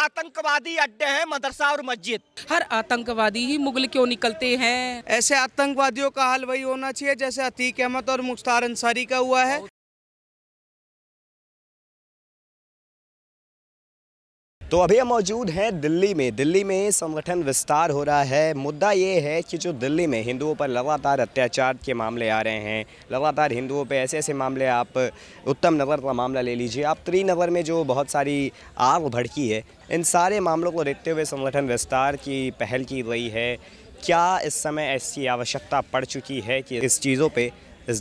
आतंकवादी अड्डे हैं मदरसा और मस्जिद। हर आतंकवादी ही मुगल क्यों निकलते हैं? ऐसे आतंकवादियों का हाल वही होना चाहिए जैसे अतीक अहमद और मुख्तार अंसारी का हुआ है। तो अभी हम मौजूद हैं दिल्ली में संगठन विस्तार हो रहा है। मुद्दा ये है कि जो दिल्ली में हिंदुओं पर लगातार अत्याचार के मामले आ रहे हैं, लगातार हिंदुओं पे ऐसे मामले, आप उत्तम नगर का मामला ले लीजिए, आप त्रिनगर में जो बहुत सारी आग भड़की है, इन सारे मामलों को देखते हुए संगठन विस्तार की पहल की गई है। क्या इस समय ऐसी आवश्यकता पड़ चुकी है कि इस चीज़ों पर इस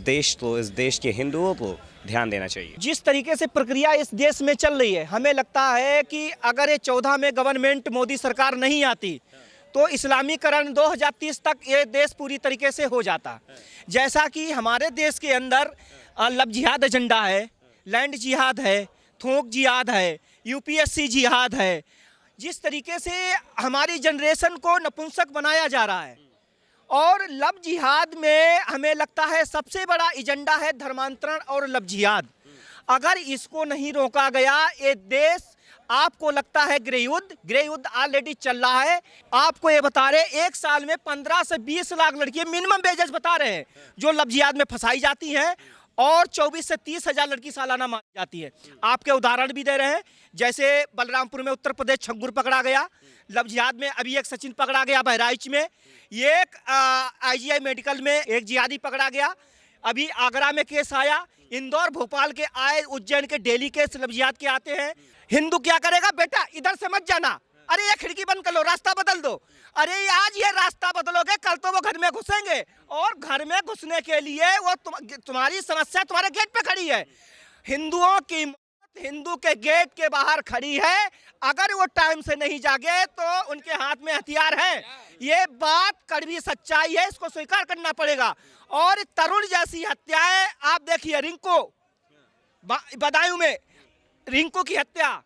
देश के हिंदुओं को ध्यान देना चाहिए? जिस तरीके से प्रक्रिया इस देश में चल रही है, हमें लगता है कि अगर ये 14 में गवर्नमेंट मोदी सरकार नहीं आती तो इस्लामीकरण 2030 तक ये देश पूरी तरीके से हो जाता। जैसा कि हमारे देश के अंदर लव जिहाद एजेंडा है, लैंड जिहाद है, थोक जिहाद है, यूपीएससी जिहाद है। जिस तरीके से हमारी जनरेशन को नपुंसक बनाया जा रहा है, और लव जिहाद में हमें लगता है सबसे बड़ा एजेंडा है धर्मांतरण और लव जिहाद। अगर इसको नहीं रोका गया, ये देश, आपको लगता है गृह युद्ध ऑलरेडी चल रहा है। आपको ये बता रहे एक साल में 15 से 20 लाख लड़कियां मिनिमम वेजेस बता रहे हैं जो लव जिहाद में फंसाई जाती हैं, और 24 से 30 हजार लड़की सालाना मारी जाती है। आपके उदाहरण भी दे रहे हैं, जैसे बलरामपुर में उत्तर प्रदेश छग्गुर पकड़ा गया लव जिहाद में, अभी एक सचिन पकड़ा गया बहराइच में, एक आईजीआई मेडिकल में एक जिहादी पकड़ा गया, अभी आगरा में केस आया, इंदौर भोपाल के आए, उज्जैन के डेली केस लव जिहाद के आते हैं। हिंदू क्या करेगा, बेटा इधर से मत जाना, अरे ये खिड़की बंद कर लो, रास्ता बदल दो, अरे आज ये रास्ता बदलोगे कल तो वो घर में घुसेंगे, और घर में घुसने के लिए वो तुम्हारी समस्या तुम्हारे गेट पे खड़ी है। हिंदुओं की हिंदू के गेट के बाहर खड़ी है। अगर वो टाइम से नहीं जागे तो उनके हाथ में हथियार है। ये बात कड़वी सच्चाई है, इसको स्वीकार करना पड़ेगा। और तरुण जैसी हत्याएं आप देखिए, रिंकू बदायूं में रिंकू की हत्या,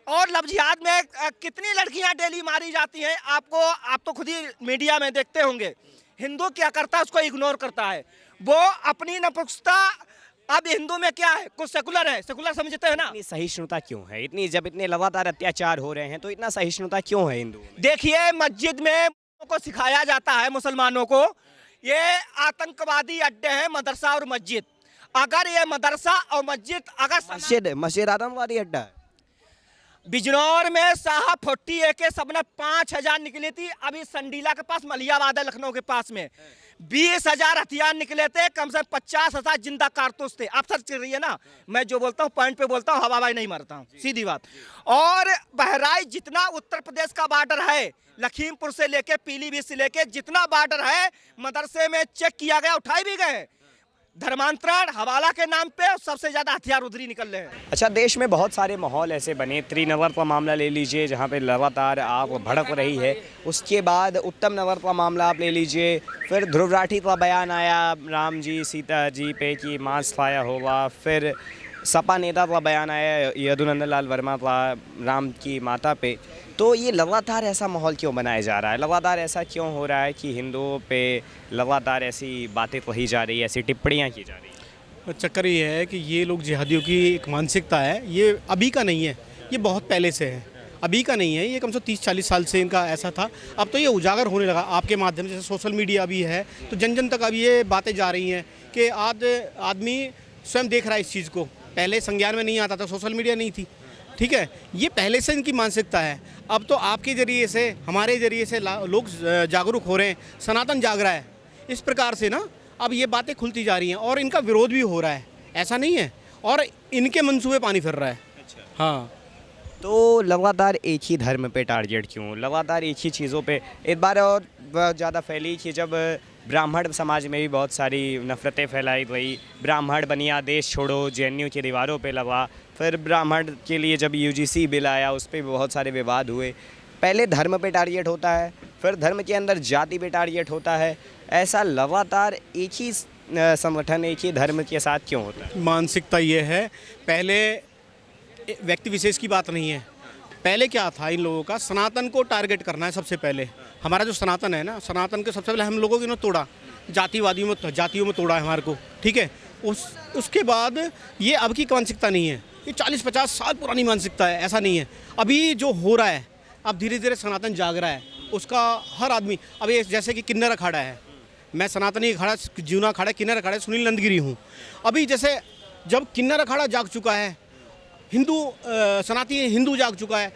और लव जिहाद में कितनी लड़कियां डेली मारी जाती हैं। आप तो खुद ही मीडिया में देखते होंगे। हिंदू क्या करता है, उसको इग्नोर करता है, वो अपनी नपुंसकता। अब हिंदू में क्या है, कुछ सेकुलर है, सेकुलर समझते हैं ना। इतनी सहिष्णुता क्यों है, जब इतने लगातार अत्याचार हो रहे हैं तो इतना सहिष्णुता क्यों है हिंदू? देखिए, मस्जिद में को सिखाया जाता है मुसलमानों को, ये आतंकवादी अड्डे हैं मदरसा और मस्जिद। अगर ये मदरसा और मस्जिद, अगर मस्जिद आतंकवादी अड्डा है। बिजनौर में साहब 40 के सबने 5000 निकली थी। अभी संडीला के पास मलियाबाद है, लखनऊ के पास में 20,000 हथियार निकले थे, कम से कम 50,000 जिंदा कारतूस थे। आप सर्च कर रही है ना, मैं जो बोलता हूँ पॉइंट पे बोलता हूँ, हवाबाजी नहीं मारता हूँ, सीधी बात। और बहराइच जितना उत्तर प्रदेश का बॉर्डर है, लखीमपुर से लेके पीलीभीत से लेके जितना बॉर्डर है, मदरसे में चेक किया गया, उठाए भी गए। धर्मांतरण हवाला के नाम पे सबसे ज्यादा हथियार उधरी निकल रहे हैं। अच्छा, देश में बहुत सारे माहौल ऐसे बने, त्रिनगर का मामला ले लीजिए जहाँ पे लगातार आग भड़क रही है, उसके बाद उत्तम नगर का मामला आप ले लीजिए, फिर ध्रुव राठी का बयान आया राम जी सीता जी पे कि मांस खाया होगा, फिर सपा नेता का बयान आया यदुनंदन लाल वर्मा का राम की माता पे। तो ये लगातार ऐसा माहौल क्यों बनाया जा रहा है, लगातार ऐसा क्यों हो रहा है कि हिंदुओं पे लगातार ऐसी बातें कही जा रही है, ऐसी टिप्पणियाँ की जा रही हैं? चक्कर ये है कि ये लोग जिहादियों की एक मानसिकता है, ये अभी का नहीं है, ये बहुत पहले से है, अभी का नहीं है, ये कम से 30-40 साल से इनका ऐसा था। अब तो ये उजागर होने लगा आपके माध्यम से, सोशल मीडिया भी है तो जन जन तक अब ये बातें जा रही हैं कि आदमी स्वयं देख रहा है इस चीज़ को। पहले संज्ञान में नहीं आता था, सोशल मीडिया नहीं थी, ठीक है, ये पहले से इनकी मानसिकता है। अब तो आपके ज़रिए से, हमारे ज़रिए से लोग जागरूक हो रहे हैं, सनातन जाग रहा है, इस प्रकार से ना अब ये बातें खुलती जा रही हैं और इनका विरोध भी हो रहा है, ऐसा नहीं है, और इनके मंसूबे पानी फिर रहा है। अच्छा। हाँ, तो लगातार एक ही धर्म पे टारगेट क्यों, लगातार एक ही चीज़ों पे? एक बार और बहुत ज़्यादा फैली कि जब ब्राह्मण समाज में भी बहुत सारी नफ़रतें फैलाई गई, ब्राह्मण बनिया देश छोड़ो जेएनयू की दीवारों पे लगा, फिर ब्राह्मण के लिए जब यूजीसी बिल आया उस पर भी बहुत सारे विवाद हुए। पहले धर्म पे टारगेट होता है, फिर धर्म के अंदर जाति पे टारगेट होता है, ऐसा लगातार एक ही संगठन एक ही धर्म के साथ क्यों होता है? मानसिकता ये है, पहले व्यक्ति विशेष की बात नहीं है, पहले क्या था इन लोगों का, सनातन को टारगेट करना है सबसे पहले। हमारा जो सनातन है ना, सनातन के सबसे पहले हम लोगों ने तोड़ा, जातियों में तोड़ा है हमारे को, ठीक है। उसके बाद ये अब की मानसिकता नहीं है, ये 40-50 साल पुरानी मानसिकता है, ऐसा नहीं है। अभी जो हो रहा है, अब धीरे धीरे सनातन जाग रहा है, उसका हर आदमी, अब ये जैसे कि किन्नर अखाड़ा है, मैं सनातनी अखाड़ा, जीवना अखाड़ा, किन्नर अखाड़ा सुनील नंदगिरी हूँ। अभी जैसे जब किन्नर अखाड़ा जाग चुका है, हिंदू सनातनी हिंदू जाग चुका है,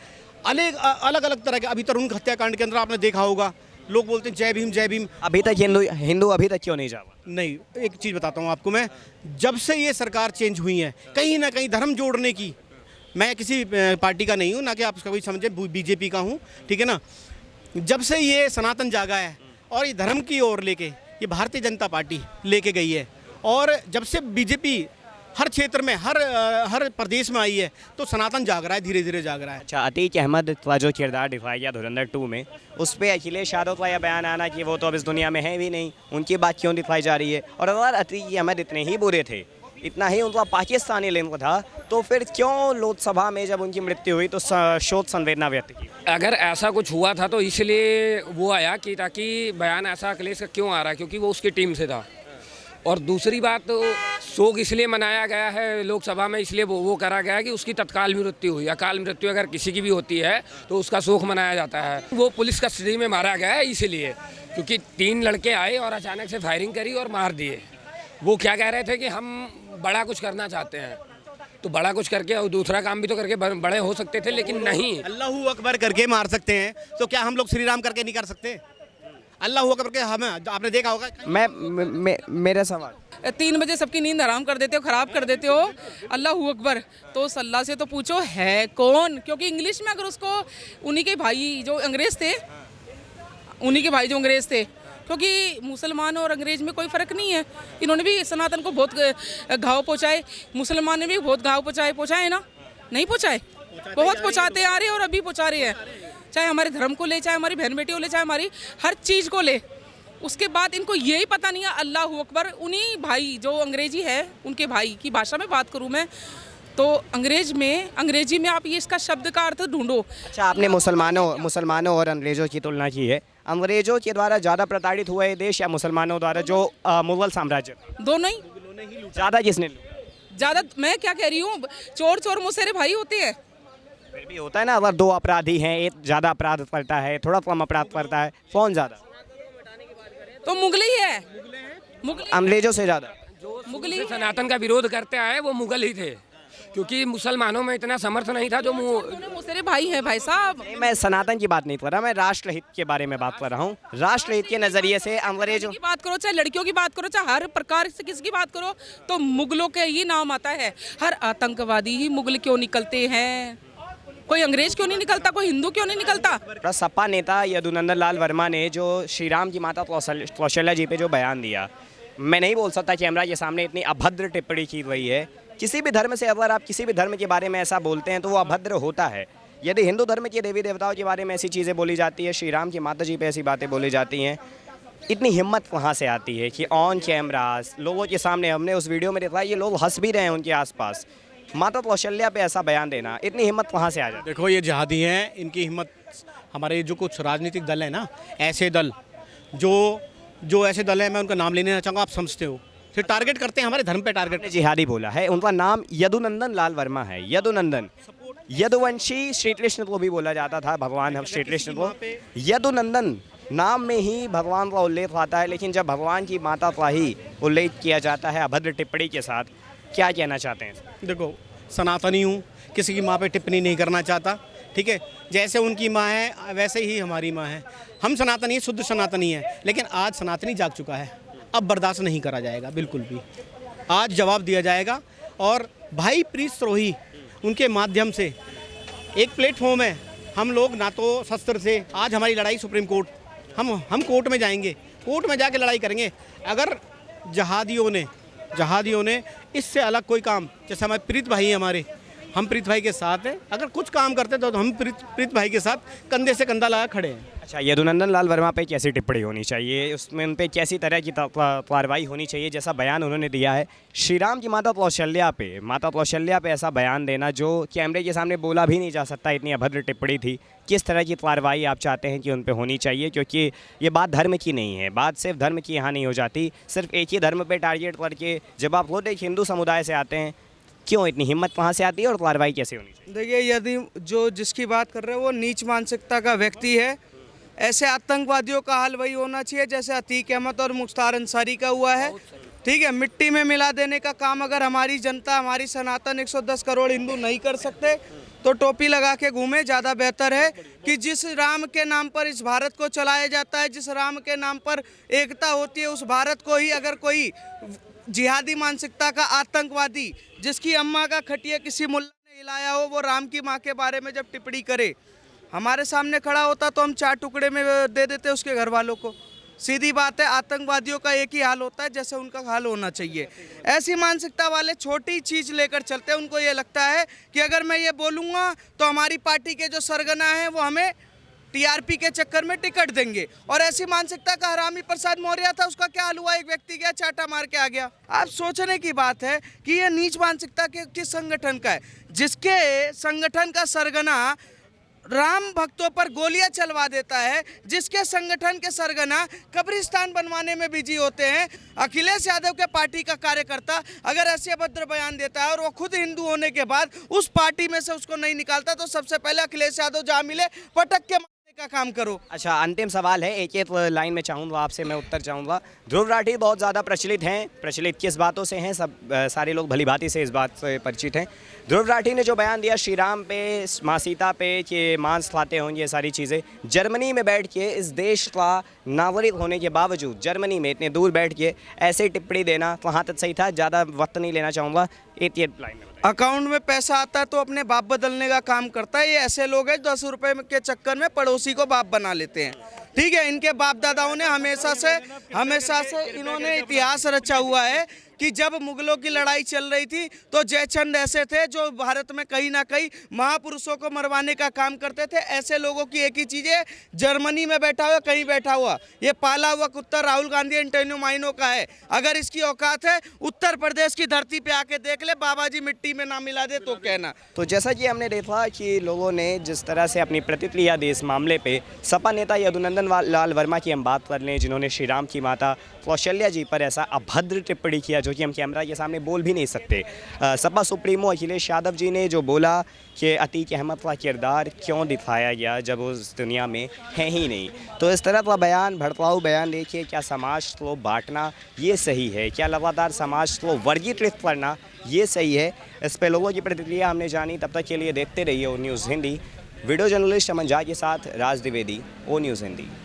अलग अलग तरह के, अभी तरुण हत्याकांड के अंदर आपने देखा होगा, लोग बोलते हैं जय भीम जय भीम। अभी तक हिंदू अभी तक क्यों नहीं जावा? नहीं, एक चीज़ बताता हूँ आपको मैं, जब से ये सरकार चेंज हुई है, कहीं ना कहीं धर्म जोड़ने की, मैं किसी पार्टी का नहीं हूँ, ना कि आप कभी समझे बीजेपी का हूँ, ठीक है ना, जब से ये सनातन जागा है और ये धर्म की ओर लेके ये भारतीय जनता पार्टी लेके गई है, और जब से बीजेपी हर क्षेत्र में हर प्रदेश में आई है, तो सनातन जाग रहा है, धीरे धीरे जाग रहा है। अच्छा, अतीक अहमद का जो किरदार दिखाया गया धुरंधर 2 में, उस पर अखिलेश यादव का यह बयान आना कि वो तो अब इस दुनिया में है भी नहीं, उनकी बात क्यों दिखाई जा रही है? और अगर अतीक अहमद इतने ही बुरे थे, इतना ही उनका पाकिस्तानी लिंक था, तो फिर क्यों लोकसभा में जब उनकी मृत्यु हुई तो शोक संवेदना व्यक्त की? अगर ऐसा कुछ हुआ था तो इसलिए वो आया कि ताकि बयान ऐसा अखिलेश का क्यों आ रहा है, क्योंकि वो उसकी टीम से था। और दूसरी बात, तो शोक इसलिए मनाया गया है लोकसभा में, इसलिए वो करा गया है कि उसकी तत्काल मृत्यु हुई। अकाल मृत्यु अगर किसी की भी होती है तो उसका शोक मनाया जाता है। वो पुलिस कस्टडी में मारा गया है इसलिए, क्योंकि 3 लड़के आए और अचानक से फायरिंग करी और मार दिए। वो क्या कह रहे थे कि हम बड़ा कुछ करना चाहते हैं, तो बड़ा कुछ करके और दूसरा काम भी तो करके बड़े हो सकते थे, लेकिन नहीं। अल्लाहू अकबर करके मार सकते हैं, तो क्या हम लोग श्री राम करके नहीं कर सकते? अल्लाहू अकबर के हमें, आपने देखा होगा। मेरा सवाल, 3 बजे सबकी नींद हराम कर देते हो, ख़राब कर देते हो। अल्लाह अकबर, तो उस अल्लाह से तो पूछो है कौन? क्योंकि इंग्लिश में अगर उसको, उन्हीं के भाई जो अंग्रेज़ थे, क्योंकि मुसलमान और अंग्रेज में कोई फ़र्क नहीं है। इन्होंने भी सनातन को बहुत घाव पहुँचाए, मुसलमान ने भी बहुत घाव पहुँचाए ना, नहीं पहुँचाए? बहुत पहुँचाते आ रहे हैं और अभी पहुँचा रहे हैं, चाहे हमारे धर्म को ले, चाहे हमारी बहन बेटियों ले, चाहे हमारी हर चीज़ को ले। उसके बाद इनको यही पता नहीं है अल्लाह अकबर। उन्हीं भाई जो अंग्रेजी है, उनके भाई की भाषा में बात करूँ मैं तो अंग्रेजी में आप ये इसका शब्द का अर्थ ढूंढो। अच्छा, आपने मुसलमानों और अंग्रेज़ों की तुलना की है। अंग्रेज़ों के द्वारा ज़्यादा प्रताड़ित हुआ है देश या मुसलमानों द्वारा जो मुगल साम्राज्य? दोनों ही। ज़्यादा किसने? ज़्यादा मैं क्या कह रही हूँ, चोर मुसेरे भाई होते हैं। फिर भी होता है ना, अगर 2 अपराधी हैं, एक ज़्यादा अपराध करता है, थोड़ा कम अपराध करता है, कौन ज़्यादा? तो मुगल ही है, अंग्रेज़ों से ज़्यादा। मुगल सनातन का विरोध करते आए वो मुगल ही थे, क्योंकि मुसलमानों में इतना समर्थ नहीं था जो मुसेरे भाई हैं भाई साहब। नहीं, मैं सनातन की बात नहीं कर रहा, मैं राष्ट्रहित के बारे में बात कर रहा हूँ। राष्ट्रहित के नज़रिए से अंग्रेजों की बात करो, चाहे लड़कियों की बात करो, चाहे हर प्रकार से किसकी बात करो, तो मुगलों के ही नाम आता है। हर आतंकवादी ही मुगल क्यों निकलते हैं? कोई अंग्रेज क्यों नहीं निकलता? कोई हिंदू क्यों नहीं निकलता? सपा नेता यदुनंदन लाल वर्मा ने जो श्री राम की माता कौशल्या जी पे जो बयान दिया, मैं नहीं बोल सकता कैमरा के सामने इतनी अभद्र टिप्पणी की गई है। किसी भी धर्म से अगर आप किसी भी धर्म के बारे में ऐसा बोलते हैं तो वो अभद्र होता है। यदि हिंदू धर्म के देवी देवताओं के बारे में ऐसी चीज़ें बोली जाती है, श्री राम की माता जी पे ऐसी बातें बोली जाती हैं, इतनी हिम्मत कहाँ से आती है कि ऑन कैमरास लोगों के सामने, हमने उस वीडियो में देखा, ये लोग हंस भी रहे हैं उनके आसपास, माता कौशल्या पे ऐसा बयान देना, इतनी हिम्मत कहाँ से आ जाती है? देखो, ये जिहादी हैं, इनकी हिम्मत, हमारे जो कुछ राजनीतिक दल है ना, ऐसे दल जो ऐसे दल हैं, मैं उनका नाम लेने ना चाहूँगा, आप समझते हो, फिर टारगेट करते हैं हमारे धर्म पे टारगेट। जिहादी बोला है, उनका नाम यदुनंदन लाल वर्मा है। यदुनंदन, यदुवंशी श्री कृष्ण को भी बोला जाता था, भगवान श्री कृष्ण को। यदुनंदन नाम में ही भगवान का उल्लेख आता है, लेकिन जब भगवान की माता का ही उल्लेख किया जाता है अभद्र टिप्पणी के साथ, क्या कहना चाहते हैं? देखो, सनातनी हूँ, किसी की माँ पे टिप्पणी नहीं करना चाहता, ठीक है। जैसे उनकी माँ है वैसे ही हमारी माँ है। हम सनातनी, शुद्ध सनातनी है, लेकिन आज सनातनी जाग चुका है, अब बर्दाश्त नहीं करा जाएगा बिल्कुल भी। आज जवाब दिया जाएगा। और भाई प्रीतद्रोही उनके माध्यम से एक प्लेटफॉर्म है। हम लोग ना तो शस्त्र से, आज हमारी लड़ाई सुप्रीम कोर्ट, हम कोर्ट में जाएंगे, कोर्ट में जाके लड़ाई करेंगे। अगर जहादियों ने इससे अलग कोई काम, जैसे हमारे प्रीत भाई हैं, हम प्रीत भाई के साथ हैं, अगर कुछ काम करते तो हम प्रीत भाई के साथ कंधे से कंधा लगा खड़े हैं। अच्छा, यदुनंदन लाल वर्मा पे कैसी टिप्पणी होनी चाहिए, उसमें उन पे कैसी तरह की कार्रवाई होनी चाहिए, जैसा बयान उन्होंने दिया है श्री राम की माता कौशल्या पे ऐसा बयान देना जो कैमरे के सामने बोला भी नहीं जा सकता, इतनी अभद्र टिप्पणी थी। किस तरह की कार्रवाई आप चाहते हैं कि उन पे होनी चाहिए? क्योंकि ये बात धर्म की नहीं है, बात सिर्फ धर्म की यहाँ नहीं हो जाती, सिर्फ एक ही धर्म पे टारगेट करके। जब आप खुद एक हिंदू समुदाय से आते हैं, क्यों इतनी हिम्मत कहाँ से आती है और कार्रवाई कैसे होनी चाहिए? देखिए, यदि जो जिसकी बात कर रहे हैं वो नीच मानसिकता का व्यक्ति है, ऐसे आतंकवादियों का हाल वही होना चाहिए जैसे अतीक अहमद और मुख्तार अंसारी का हुआ है। ठीक है, मिट्टी में मिला देने का काम अगर हमारी जनता, हमारी सनातन 110 करोड़ हिंदू नहीं कर सकते तो टोपी लगा के घूमे, ज़्यादा बेहतर है कि जिस राम के नाम पर इस भारत को चलाया जाता है, जिस राम के नाम पर एकता होती है, उस भारत को ही अगर कोई जिहादी मानसिकता का आतंकवादी, जिसकी अम्मा का खटिया किसी मुल्ला ने हिलाया हो, वो राम की माँ के बारे में जब टिप्पणी करे, हमारे सामने खड़ा होता तो हम 4 टुकड़े में दे देते उसके घर वालों को। सीधी बात है, आतंकवादियों का एक ही हाल होता है जैसे उनका हाल होना चाहिए। ऐसी मानसिकता वाले छोटी चीज़ लेकर चलते हैं, उनको ये लगता है कि अगर मैं ये बोलूँगा तो हमारी पार्टी के जो सरगना हैं वो हमें टीआरपी के चक्कर में टिकट देंगे। और ऐसी मानसिकता का हरामी प्रसाद मौर्य था, उसका क्या हाल हुआ? एक व्यक्ति गया, चाटा मार के आ गया। आप सोचने की बात है कि ये नीच मानसिकता के किस संगठन का है, जिसके संगठन का सरगना राम भक्तों पर गोलियां चलवा देता है, जिसके संगठन के सरगना कब्रिस्तान बनवाने में बिजी होते हैं। अखिलेश यादव के पार्टी का कार्यकर्ता अगर ऐसे अभद्र बयान देता है और वो खुद हिंदू होने के बाद उस पार्टी में से उसको नहीं निकालता, तो सबसे पहले अखिलेश यादव जहाँ मिले पटक के का काम करो। अच्छा, अंतिम सवाल है, एक एक लाइन में चाहूँगा आपसे मैं उत्तर चाहूँगा। ध्रुव राठी बहुत ज़्यादा प्रचलित हैं, प्रचलित किस बातों से हैं, सब सारे लोग भली भांति से इस बात से परिचित हैं। ध्रुव राठी ने जो बयान दिया श्री राम पे, माँ सीता पे कि मांस खाते होंगे, ये सारी चीज़ें, जर्मनी में बैठ के इस देश का नागरिक होने के बावजूद जर्मनी में इतने दूर बैठ के ऐसे टिप्पणी देना कहाँ तक सही था? ज़्यादा वक्त नहीं लेना चाहूँगा, एक लाइन में। अकाउंट में पैसा आता है तो अपने बाप बदलने का काम करता है। ये ऐसे लोग हैं 10 रुपए के चक्कर में पड़ोसी को बाप बना लेते हैं। ठीक है, इनके बाप दादाओं ने हमेशा से इन्होंने इतिहास रचा हुआ है कि जब मुगलों की लड़ाई चल रही थी तो जयचंद ऐसे थे जो भारत में कहीं ना कहीं महापुरुषों को मरवाने का काम करते थे। ऐसे लोगों की एक ही चीज़ है, जर्मनी में बैठा हुआ, कहीं बैठा हुआ, ये पाला हुआ कुत्ता राहुल गांधी एंटोनियो माइनो का है। अगर इसकी औकात है उत्तर प्रदेश की धरती पे आके देख ले, बाबा जी मिट्टी में ना मिला दे तो कहना। तो जैसा कि हमने देखा कि लोगों ने जिस तरह से अपनी प्रतिक्रिया दी इस मामले पे, सपा नेता यदुनंदन लाल वर्मा की हम बात कर लें, जिन्होंने श्री राम की माता कौशल्या जी पर ऐसा अभद्र टिप्पणी किया जो कि हम कैमरा के सामने बोल भी नहीं सकते। सपा सुप्रीमो अखिलेश यादव जी ने जो बोला कि अतीक अहमद का किरदार क्यों दिखाया गया जब उस दुनिया में है ही नहीं, तो इस तरह का बयान, भड़काऊ बयान देखिए, क्या समाज को बांटना ये सही है? क्या लगातार समाज को वर्गीकृत करना ये सही है? इस पर लोगों की प्रतिक्रिया हमने जानी। तब तक के लिए देखते रहिए ओ न्यूज़ हिंदी। वीडियो जर्नलिस्ट अमन झा के साथ राज द्विवेदी, ओ न्यूज़ हिंदी।